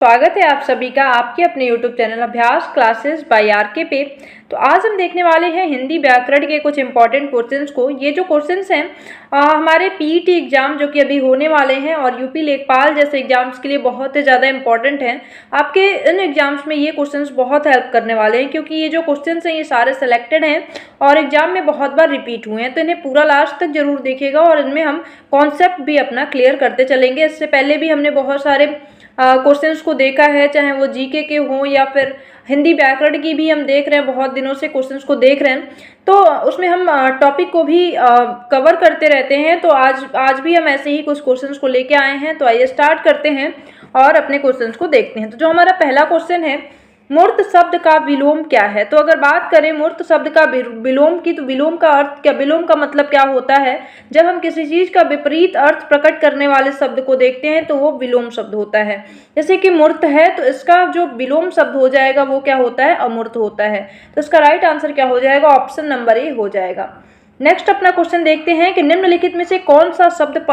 स्वागत है आप सभी का आपके अपने YouTube चैनल अभ्यास क्लासेस बाय आरके पे। तो आज हम देखने वाले हैं हिंदी व्याकरण के कुछ इंपॉर्टेंट क्वेश्चंस को। ये जो क्वेश्चंस हैं हमारे पीईटी एग्जाम जो कि अभी होने वाले हैं और यूपी लेखपाल जैसे एग्जाम्स के लिए बहुत ही ज़्यादा इंपॉर्टेंट हैं। आपके इन एग्जाम्स में ये क्वेश्चंस बहुत हेल्प करने वाले हैं, क्योंकि ये जो क्वेश्चंस हैं ये सारे सेलेक्टेड हैं और एग्जाम में बहुत बार रिपीट हुए हैं। तो इन्हें पूरा लास्ट तक जरूर देखिएगा और इनमें हम कॉन्सेप्ट भी अपना क्लियर करते चलेंगे। इससे पहले भी हमने बहुत सारे क्वेश्चंस को देखा है, चाहे वो जीके के हों या फिर हिंदी व्याकरण की भी हम देख रहे हैं, बहुत दिनों से क्वेश्चंस को देख रहे हैं। तो उसमें हम टॉपिक को भी कवर करते रहते हैं। तो आज भी हम ऐसे ही कुछ क्वेश्चंस को लेके आए हैं। तो आइए स्टार्ट करते हैं और अपने क्वेश्चंस को देखते हैं। तो जो हमारा पहला क्वेश्चन है, मूर्त शब्द का विलोम क्या है। तो अगर बात करें मूर्त शब्द का विलोम की, तो विलोम का अर्थ क्या, विलोम का मतलब क्या होता है। जब हम किसी चीज का विपरीत अर्थ प्रकट करने वाले शब्द को देखते हैं तो वो विलोम शब्द होता है। जैसे कि मूर्त है तो इसका जो विलोम शब्द हो जाएगा वो क्या होता है, अमूर्त होता है। तो इसका राइट आंसर क्या हो जाएगा, ऑप्शन नंबर ए हो जाएगा। नेक्स्ट अपना क्वेश्चन देखते हैं कि निम्नलिखित में से कौन सा शब्द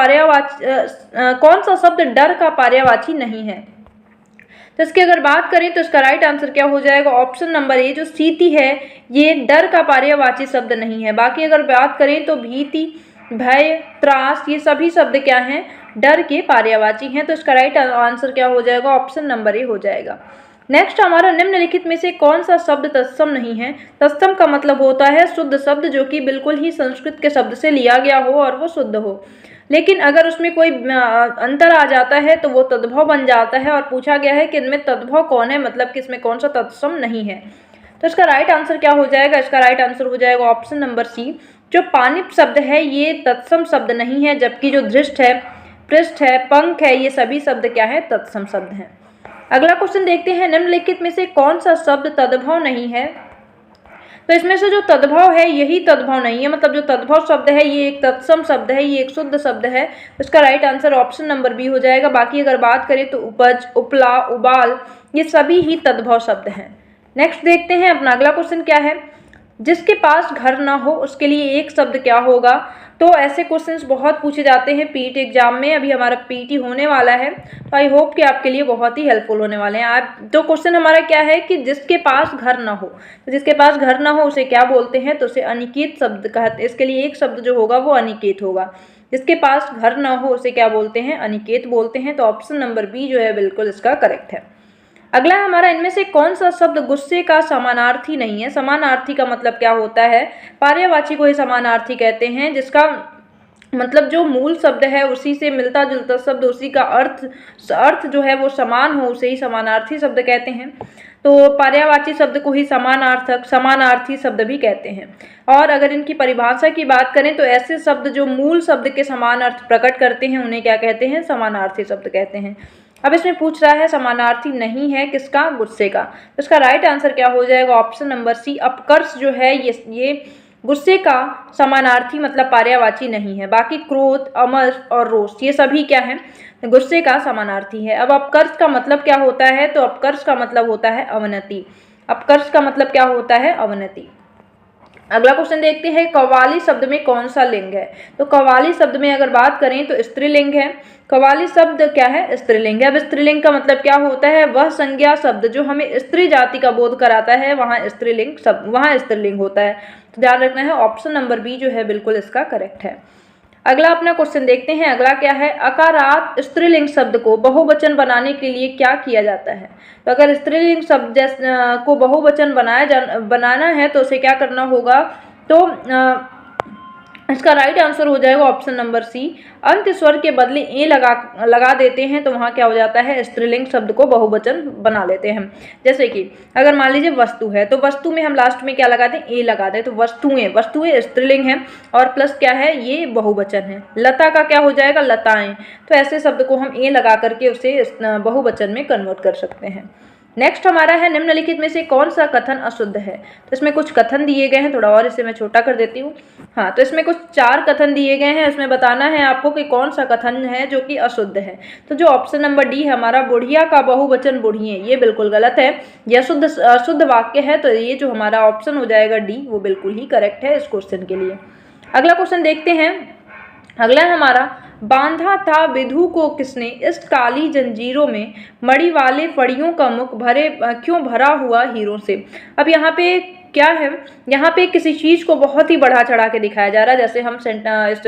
डर का पर्यायवाची नहीं है। तो इसकी अगर बात करें तो इसका राइट आंसर क्या हो जाएगा, ऑप्शन नंबर ए जो सीति है ये डर का पर्यायवाची शब्द नहीं है। बाकी अगर बात करें तो भीति, भय, त्रास ये सभी शब्द क्या हैं, डर के पर्यायवाची हैं। तो इसका राइट आंसर क्या हो जाएगा, ऑप्शन नंबर ए हो जाएगा। नेक्स्ट हमारा निम्नलिखित में से कौन सा शब्द तत्सम नहीं है। तत्सम का मतलब होता है शुद्ध शब्द, जो कि बिल्कुल ही संस्कृत के शब्द से लिया गया हो और वो शुद्ध हो। लेकिन अगर उसमें कोई अंतर आ जाता है तो वो तद्भव बन जाता है। और पूछा गया है कि इनमें तद्भव कौन है, मतलब कि इसमें कौन सा तत्सम नहीं है। तो इसका राइट आंसर क्या हो जाएगा, इसका राइट आंसर हो जाएगा ऑप्शन नंबर सी। जो पानिप शब्द है ये तत्सम शब्द नहीं है, जबकि जो धृष्ट है, पृष्ठ है, पंख है, ये सभी शब्द क्या है, तत्सम शब्द हैं। अगला क्वेश्चन देखते हैं, निम्नलिखित में से कौन सा शब्द तद्भव नहीं है। तो इसमें से जो तद्भव है यही तद्भव नहीं है, मतलब जो तद्भव शब्द है ये एक तत्सम शब्द है, ये एक शुद्ध शब्द है। तो इसका right answer option number B हो जाएगा। बाकी अगर बात करें तो उपज, उपला, उबाल ये सभी ही तद्भव शब्द हैं। नेक्स्ट देखते हैं अपना अगला क्वेश्चन क्या है, जिसके पास घर ना हो उसके लिए एक शब्द क्या होगा। तो ऐसे क्वेश्चंस बहुत पूछे जाते हैं पीईटी एग्जाम में। अभी हमारा पीईटी होने वाला है तो आई होप कि आपके लिए बहुत ही हेल्पफुल होने वाले हैं। आप तो क्वेश्चन हमारा क्या है कि जिसके पास घर ना हो, तो जिसके पास घर ना हो उसे क्या बोलते हैं, तो उसे अनिकेत शब्द कहते हैं। इसके लिए एक शब्द जो होगा वो अनिकेत होगा। जिसके पास घर ना हो उसे क्या बोलते हैं, अनिकेत बोलते हैं। तो ऑप्शन नंबर बी जो है बिल्कुल इसका करेक्ट है। अगला हमारा इनमें से कौन सा शब्द गुस्से का समानार्थी नहीं है। समानार्थी का मतलब क्या होता है, पर्यायवाची को ही समानार्थी कहते हैं, जिसका मतलब जो मूल शब्द है उसी से मिलता जुलता शब्द, उसी का अर्थ जो है वो समान हो उसे ही समानार्थी शब्द कहते हैं। तो पर्यायवाची शब्द को ही समानार्थक, समानार्थी शब्द भी कहते हैं। और अगर इनकी परिभाषा की बात करें तो ऐसे शब्द जो मूल शब्द के समान अर्थ प्रकट करते हैं उन्हें क्या कहते हैं, समानार्थी शब्द कहते हैं। अब इसमें पूछ रहा है समानार्थी नहीं है किसका, गुस्से का। तो इसका राइट आंसर क्या हो जाएगा, ऑप्शन नंबर सी। अपकर्ष जो है ये गुस्से का समानार्थी मतलब पर्यायवाची नहीं है। बाकी क्रोध, अमर और रोष ये सभी क्या है, गुस्से का समानार्थी है। अब अपकर्ष का मतलब क्या होता है, तो अपकर्ष का मतलब होता है अवनति। अपकर्ष का मतलब क्या होता है, अवनति। अगला क्वेश्चन देखते हैं, कव्वाली शब्द में कौन सा लिंग है। तो कव्वाली शब्द में अगर बात करें तो स्त्रीलिंग है। कव्वाली शब्द क्या है, स्त्रीलिंग है। अब स्त्रीलिंग का मतलब क्या होता है, वह संज्ञा शब्द जो हमें स्त्री जाति का बोध कराता है, वहाँ स्त्रीलिंग शब्द, वहाँ स्त्रीलिंग होता है। तो ध्यान रखना है, ऑप्शन नंबर बी जो है बिल्कुल इसका करेक्ट है। अगला अपना क्वेश्चन देखते हैं, अगला क्या है, अकारात स्त्रीलिंग शब्द को बहुवचन बनाने के लिए क्या किया जाता है। तो अगर स्त्रीलिंग शब्द को बहुवचन बनाना है तो उसे क्या करना होगा, तो इसका राइट आंसर हो जाएगा ऑप्शन नंबर सी। अंत स्वर के बदले ए लगा देते हैं तो वहाँ क्या हो जाता है, स्त्रीलिंग शब्द को बहुवचन बना लेते हैं। जैसे कि अगर मान लीजिए वस्तु है तो वस्तु में हम लास्ट में क्या लगाते हैं, ए लगा दें। तो वस्तुएं स्त्रीलिंग है और प्लस क्या है, ये बहुवचन है। लता का क्या हो जाएगा, लताएं। तो ऐसे शब्द को हम ए लगा करके उसे बहुवचन में कन्वर्ट कर सकते हैं। नेक्स्ट हमारा है, निम्नलिखित में से कौन सा कथन अशुद्ध है। तो इसमें कुछ कथन दिए गए हैं, थोड़ा और इसे मैं छोटा कर देती हूँ। हाँ, तो इसमें कुछ 4 कथन दिए गए हैं। इसमें बताना है आपको कि कौन सा कथन है जो कि अशुद्ध है। तो जो ऑप्शन नंबर डी है हमारा, बुढ़िया का बहुवचन बुढ़िए, ये बिल्कुल गलत है। यह अशुद्ध वाक्य है। तो ये जो हमारा ऑप्शन हो जाएगा डी, वो बिल्कुल ही करेक्ट है इस क्वेश्चन के लिए। अगला क्वेश्चन देखते हैं, अगला है हमारा, बांधा था विधु को किसने, इस काली जंजीरों में मणि वाले फड़ियों का मुख क्यों भरा हुआ हीरों से। अब यहाँ पे क्या है, यहाँ पे किसी चीज को बहुत ही बढ़ा चढ़ा के दिखाया जा रहा है। जैसे हम इस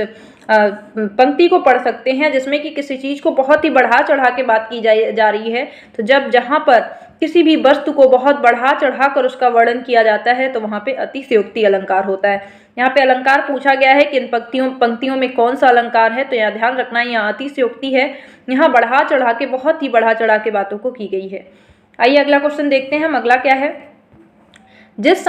पंक्ति को पढ़ सकते हैं जिसमें कि किसी चीज को बहुत ही बढ़ा चढ़ा के बात की जा रही है। तो जब जहाँ पर किसी भी वस्तु को बहुत बढ़ा चढ़ा कर उसका वर्णन किया जाता है तो वहाँ पे अतिशयोक्ति अलंकार होता है। यहाँ पे अलंकार पूछा गया है कि इन पंक्तियों में कौन सा अलंकार है, तो यहाँ ध्यान रखना है यहाँ अतिशयोक्ति है। यहाँ बढ़ा चढ़ा के, बहुत ही बढ़ा चढ़ा के बातों को की गई है। आइए अगला क्वेश्चन देखते हैं हम। अगला क्या है, जिस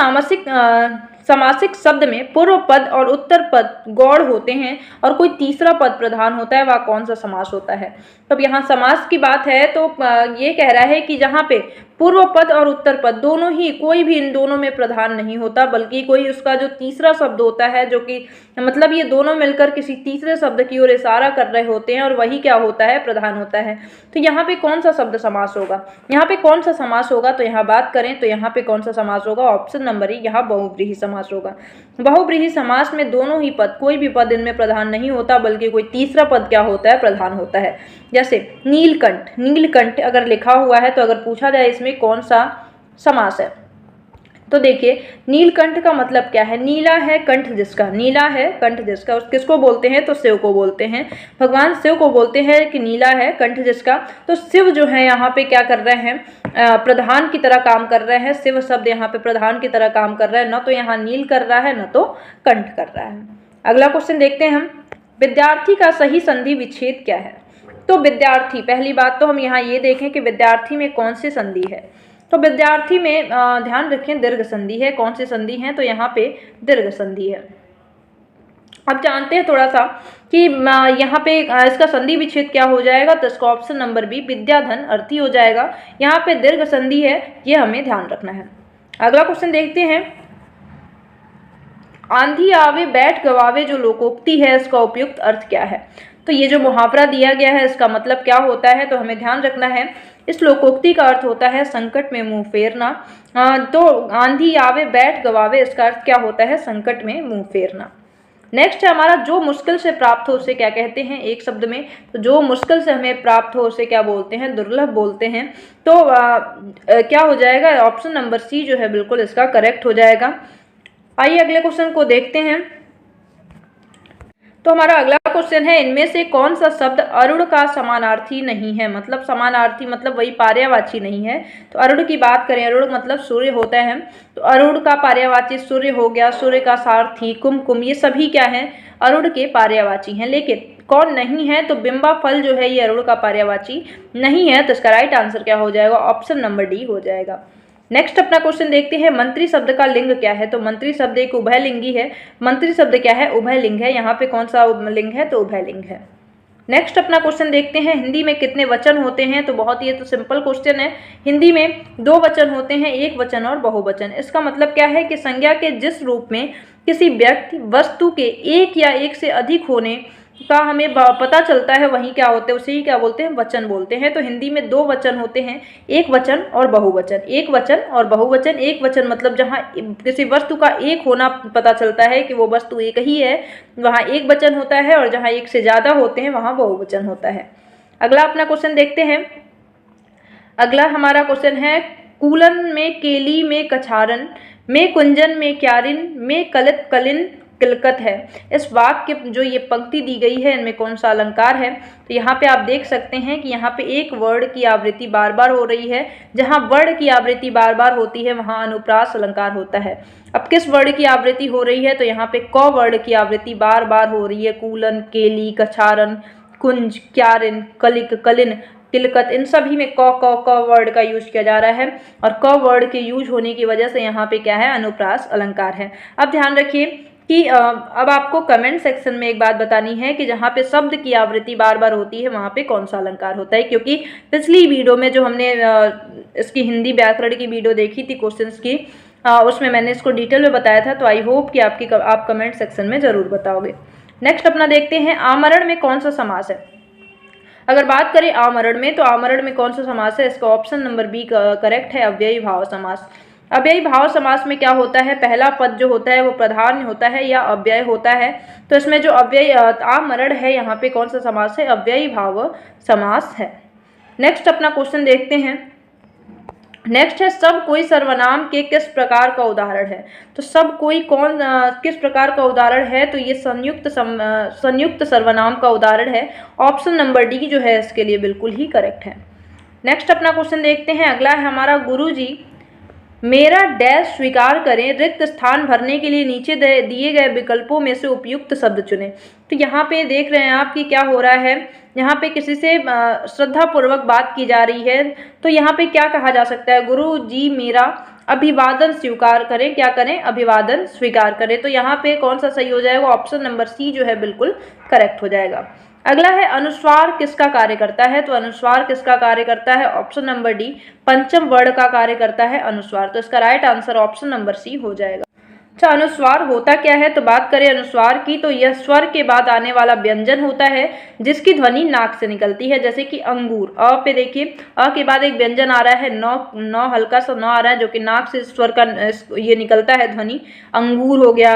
समासिक शब्द में पूर्व पद और उत्तर पद गौड़ होते हैं और कोई तीसरा पद प्रधान होता है, वह कौन सा समास होता है। तो अब यहाँ समास की बात है तो ये कह रहा है कि जहाँ पे पूर्व पद और उत्तर पद दोनों ही, कोई भी इन दोनों में प्रधान नहीं होता, बल्कि कोई उसका जो तीसरा शब्द होता है, जो कि मतलब ये दोनों मिलकर किसी तीसरे शब्द की ओर इशारा कर रहे होते हैं और वही क्या होता है, प्रधान होता है। तो यहाँ पे कौन सा शब्द समास होगा, यहाँ पे कौन सा समास होगा, तो यहाँ बात करें तो यहाँ पे कौन सा समास होगा, ऑप्शन नंबर ई, यहाँ बहुव्रीहि समास होगा। बहुव्रीहि समास में दोनों ही पद, कोई भी पद इनमें प्रधान नहीं होता, बल्कि कोई तीसरा पद क्या होता है, प्रधान होता है। जैसे नीलकंठ, नीलकंठ अगर लिखा हुआ है तो अगर पूछा जाए इसमें कौन सा समास है, तो देखिए नीलकंठ का मतलब क्या है, नीला है कंठ जिसका, नीला है कंठ जिसका, किसको बोलते हैं, तो शिव को बोलते हैं। भगवान शिव को बोलते हैं कि नीला है कंठ जिसका। तो शिव जो है यहाँ पे क्या कर रहे हैं, प्रधान की तरह काम कर रहे हैं। शिव शब्द यहाँ पे प्रधान की तरह काम कर रहा है, न तो यहाँ नील कर रहा है, न तो कंठ कर रहा है। अगला क्वेश्चन देखते हैं हम, विद्यार्थी का सही संधि विच्छेद क्या है। तो विद्यार्थी, पहली बात तो हम यहाँ ये देखें कि विद्यार्थी में कौन सी संधि है। तो विद्यार्थी में ध्यान रखें दीर्घ संधि है। कौन सी संधि है, तो यहाँ पे दीर्घ संधि है। अब जानते हैं थोड़ा सा कि यहाँ पे इसका संधि विच्छेद क्या हो जाएगा, तो इसका ऑप्शन नंबर बी विद्याधन अर्थी हो जाएगा। यहाँ पे दीर्घ संधि है, ये हमें ध्यान रखना है। अगला क्वेश्चन देखते हैं, आंधी आवे बैठ गवावे जो लोकोक्ति है, इसका उपयुक्त अर्थ क्या है। तो ये जो मुहावरा दिया गया है इसका मतलब क्या होता है, तो हमें ध्यान रखना है इस लोकोक्ति का अर्थ होता है संकट में मुंह फेरना। तो आंधी आवे बैठ गवावे, इसका अर्थ क्या होता है, संकट में मुंह फेरना। नेक्स्ट है हमारा, जो मुश्किल से प्राप्त हो उसे क्या कहते हैं, एक शब्द में। तो जो मुश्किल से हमें प्राप्त हो उसे क्या बोलते हैं, दुर्लभ बोलते हैं। तो क्या हो जाएगा, ऑप्शन नंबर सी जो है बिल्कुल इसका करेक्ट हो जाएगा। आइए अगले क्वेश्चन को देखते हैं। तो हमारा अगला क्वेश्चन है, इनमें से कौन सा शब्द अरुण का समानार्थी नहीं है। मतलब समानार्थी मतलब वही पर्यायवाची नहीं है। तो अरुण की बात करें, अरुण मतलब सूर्य होता है, तो अरुण का पर्यायवाची सूर्य हो गया। सूर्य का सारथी कुमकुम, ये सभी क्या हैं, अरुण के पर्यायवाची हैं। लेकिन कौन नहीं है, तो बिंबा फल जो है ये अरुण का पर्यायवाची नहीं है। तो इसका राइट आंसर क्या हो जाएगा, ऑप्शन नंबर डी हो जाएगा। नेक्स्ट अपना क्वेश्चन देखते हैं, मंत्री शब्द का लिंग क्या है। तो मंत्री शब्द एक उभयलिंगी है। मंत्री शब्द क्या है, उभयलिंग है। यहाँ पे कौन सा लिंग है, तो उभयलिंग है। नेक्स्ट अपना क्वेश्चन देखते हैं, हिंदी में कितने वचन होते हैं। तो बहुत ये तो सिंपल क्वेश्चन है। हिंदी में 2 वचन होते हैं, एक वचन और बहुवचन। इसका मतलब क्या है कि संज्ञा के जिस रूप में किसी व्यक्ति वस्तु के एक या एक से अधिक होने का हमें पता चलता है, वही क्या होते हैं, उसे ही क्या बोलते हैं, वचन बोलते हैं। तो हिंदी में 2 वचन होते हैं, एक वचन और बहुवचन। एक वचन और बहुवचन, एक वचन मतलब जहाँ किसी वस्तु का एक होना पता चलता है कि वो वस्तु एक ही है, वहाँ एक वचन होता है, और जहाँ एक से ज़्यादा होते हैं वहाँ बहुवचन होता है। अगला अपना क्वेश्चन देखते हैं। अगला हमारा क्वेश्चन है, कूलन में केली में कछारन में कुंजन में क्यारिन में कलित कलिन किलकत है। इस वाक्य जो ये पंक्ति दी गई है इनमें कौन सा अलंकार है। तो यहाँ पे आप देख सकते हैं कि यहाँ पे एक वर्ड की आवृत्ति बार बार हो रही है। जहाँ वर्ड की आवृत्ति बार बार होती है वहाँ अनुप्रास अलंकार होता है। अब किस वर्ड की आवृत्ति हो रही है, तो यहाँ पे क वर्ड की आवृत्ति बार बार हो रही है। कूलन, केली, कछारन, कुंज, क्यारिन, कलिक, कलिन, तिलकत, इन सभी में क वर्ड का यूज किया जा रहा है, और क वर्ड के यूज होने की वजह से यहाँ पे क्या है, अनुप्रास अलंकार है। अब ध्यान रखिए कि अब आपको कमेंट सेक्शन में एक बात बतानी है कि जहाँ पे शब्द की आवृत्ति बार बार होती है वहाँ पे कौन सा अलंकार होता है। क्योंकि पिछली वीडियो में जो हमने इसकी हिंदी व्याकरण की वीडियो देखी थी क्वेश्चंस की, उसमें मैंने इसको डिटेल में बताया था। तो आई होप कि आप कमेंट सेक्शन में ज़रूर बताओगे। नेक्स्ट अपना देखते हैं, आमरण में कौन सा समास है। अगर बात करें आमरण में, तो आमरण में कौन सा समास है, इसका ऑप्शन नंबर बी करेक्ट है, अव्ययी भाव समास। अव्ययी भाव समास में क्या होता है, पहला पद जो होता है वो प्रधान होता है या अव्यय होता है। तो इसमें जो अव्यय आमरण है यहाँ पे कौन सा समास है, अव्ययी भाव समास है। नेक्स्ट अपना क्वेश्चन देखते हैं। नेक्स्ट है सब कोई सर्वनाम के किस प्रकार का उदाहरण है। तो सब कोई किस प्रकार का उदाहरण है, तो ये संयुक्त सर्वनाम का उदाहरण है। ऑप्शन नंबर डी जो है इसके लिए बिल्कुल ही करेक्ट है। नेक्स्ट अपना क्वेश्चन देखते हैं। अगला है हमारा, गुरुजी मेरा डैश स्वीकार करें, रिक्त स्थान भरने के लिए नीचे दिए गए विकल्पों में से उपयुक्त शब्द चुनें। तो यहाँ पे देख रहे हैं आप कि क्या हो रहा है, यहाँ पे किसी से श्रद्धापूर्वक बात की जा रही है। तो यहाँ पे क्या कहा जा सकता है, गुरु जी मेरा अभिवादन स्वीकार करें, क्या करें, अभिवादन स्वीकार करें। तो यहाँ पे कौन सा सही हो जाएगा, ऑप्शन नंबर सी जो है बिल्कुल करेक्ट हो जाएगा। अगला है अनुस्वार किसका कार्य करता है। तो अनुस्वार किसका कार्य करता है, ऑप्शन नंबर डी पंचम वर्ण का कार्य करता है अनुस्वार। तो इसका right answer option number C हो जाएगा। अच्छा, अनुस्वार होता क्या है, तो बात करें अनुस्वार की तो यह स्वर के बाद आने वाला व्यंजन होता है जिसकी ध्वनि नाक से निकलती है। जैसे कि अंगूर, अ पे देखिए, अ के बाद एक व्यंजन आ रहा है, नौ हल्का सा नौ आ रहा है जो कि नाक से स्वर का ये निकलता है ध्वनि। अंगूर हो गया,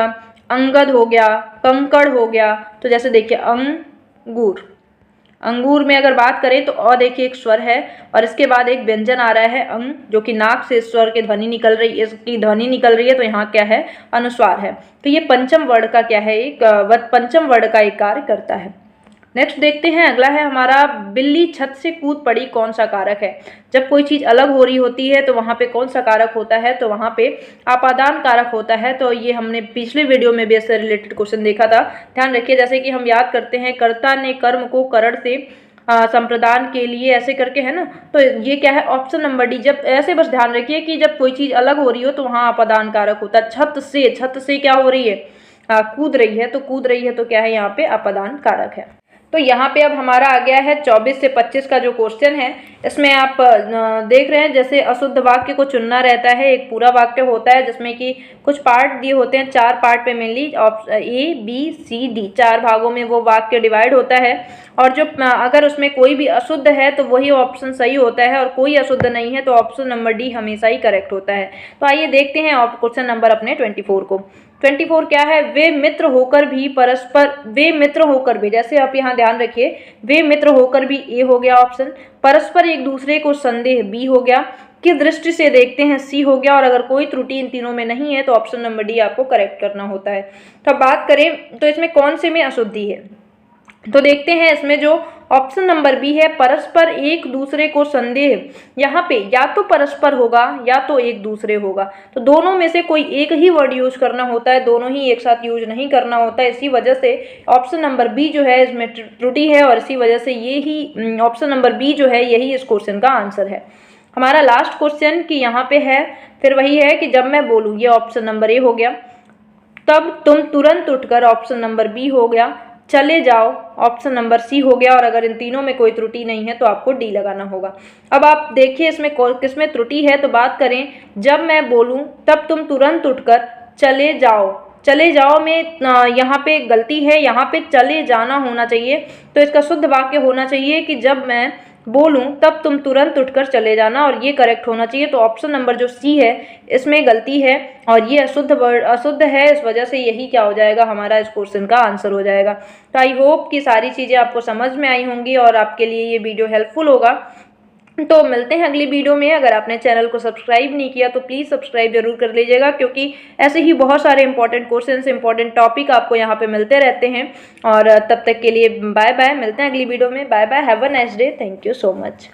अंगद हो गया, कंकड़ हो गया। तो जैसे देखिए अंगूर, अंगूर में अगर बात करें तो अ देखिए एक स्वर है और इसके बाद एक व्यंजन आ रहा है अंग, जो कि नाक से स्वर की ध्वनि निकल रही है, इसकी ध्वनि निकल रही है। तो यहाँ क्या है, अनुस्वार है। तो ये पंचम वर्ण का क्या है, एक पंचम वर्ण का एक कार्य करता है। नेक्स्ट देखते हैं। अगला है हमारा, बिल्ली छत से कूद पड़ी कौन सा कारक है। जब कोई चीज अलग हो रही होती है तो वहां पे कौन सा कारक होता है, तो वहां पे आपादान कारक होता है। तो ये हमने पिछले वीडियो में भी इससे रिलेटेड क्वेश्चन देखा था, ध्यान रखिए। जैसे कि हम याद करते हैं, कर्ता ने कर्म को करण से संप्रदान के लिए, ऐसे करके है ना। तो ये क्या है, ऑप्शन नंबर डी। जब ऐसे बस ध्यान रखिए कि जब कोई चीज अलग हो रही हो तो वहां आपादान कारक होता है। छत से क्या हो रही है, कूद रही है, तो कूद रही है तो क्या है, यहाँ पे आपादान कारक है। तो यहाँ पे अब हमारा आ गया है 24 से 25 का जो क्वेश्चन है। इसमें आप देख रहे हैं जैसे अशुद्ध वाक्य को चुनना रहता है। एक पूरा वाक्य होता है जिसमें कि कुछ पार्ट दिए होते हैं, 4 पार्ट पे mainly A B C D 4 भागों में वो वाक्य डिवाइड होता है। और जो अगर उसमें कोई भी अशुद्ध है तो वही ऑप्शन सही होता है, और कोई अशुद्ध नहीं है तो ऑप्शन नंबर डी हमेशा ही करेक्ट होता है। तो आइए देखते हैं क्वेश्चन नंबर अपने 24 को। 24 क्या है, वे मित्र होकर भी परस्पर, वे मित्र होकर भी, जैसे आप यहाँ ध्यान रखिए, वे मित्र होकर भी ए हो गया ऑप्शन, परस्पर एक दूसरे को संदेह बी हो गया, की दृष्टि से देखते हैं सी हो गया, और अगर कोई त्रुटि इन तीनों में नहीं है तो ऑप्शन नंबर डी आपको करेक्ट करना होता है। तो अब बात करें तो इसमें कौन से में अशुद्धि है, तो देखते हैं इसमें जो ऑप्शन नंबर बी है, परस्पर एक दूसरे को संदेह, यहाँ पे या तो परस्पर होगा या तो एक दूसरे होगा। तो दोनों में से कोई एक ही वर्ड यूज करना होता है, दोनों ही एक साथ यूज नहीं करना होता है। इसी वजह से ऑप्शन नंबर बी जो है इसमें त्रुटि है, और इसी वजह से ये ही ऑप्शन नंबर बी जो है यही इस क्वेश्चन का आंसर है। हमारा लास्ट क्वेश्चन कि यहाँ पे है, फिर वही है कि जब मैं बोलूँ, ये ऑप्शन नंबर ए हो गया, तब तुम तुरंत उठकर ऑप्शन नंबर बी हो गया, चले जाओ ऑप्शन नंबर सी हो गया, और अगर इन तीनों में कोई त्रुटि नहीं है तो आपको डी लगाना होगा। अब आप देखिए इसमें किसमें त्रुटि है, तो बात करें जब मैं बोलूं तब तुम तुरंत उठकर चले जाओ, चले जाओ में यहाँ पे गलती है, यहाँ पे चले जाना होना चाहिए। तो इसका शुद्ध वाक्य होना चाहिए कि जब मैं बोलूं तब तुम तुरंत उठकर चले जाना, और ये करेक्ट होना चाहिए। तो ऑप्शन नंबर जो सी है इसमें गलती है और ये अशुद्ध है, इस वजह से यही क्या हो जाएगा, हमारा इस क्वेश्चन का आंसर हो जाएगा। तो आई होप कि सारी चीज़ें आपको समझ में आई होंगी और आपके लिए ये वीडियो हेल्पफुल होगा। तो मिलते हैं अगली वीडियो में। अगर आपने चैनल को सब्सक्राइब नहीं किया तो प्लीज़ सब्सक्राइब जरूर कर लीजिएगा, क्योंकि ऐसे ही बहुत सारे इंपॉर्टेंट क्वेश्चन, इंपॉर्टेंट टॉपिक आपको यहाँ पे मिलते रहते हैं। और तब तक के लिए बाय बाय, मिलते हैं अगली वीडियो में। Bye bye, have a nice day, thank you so much.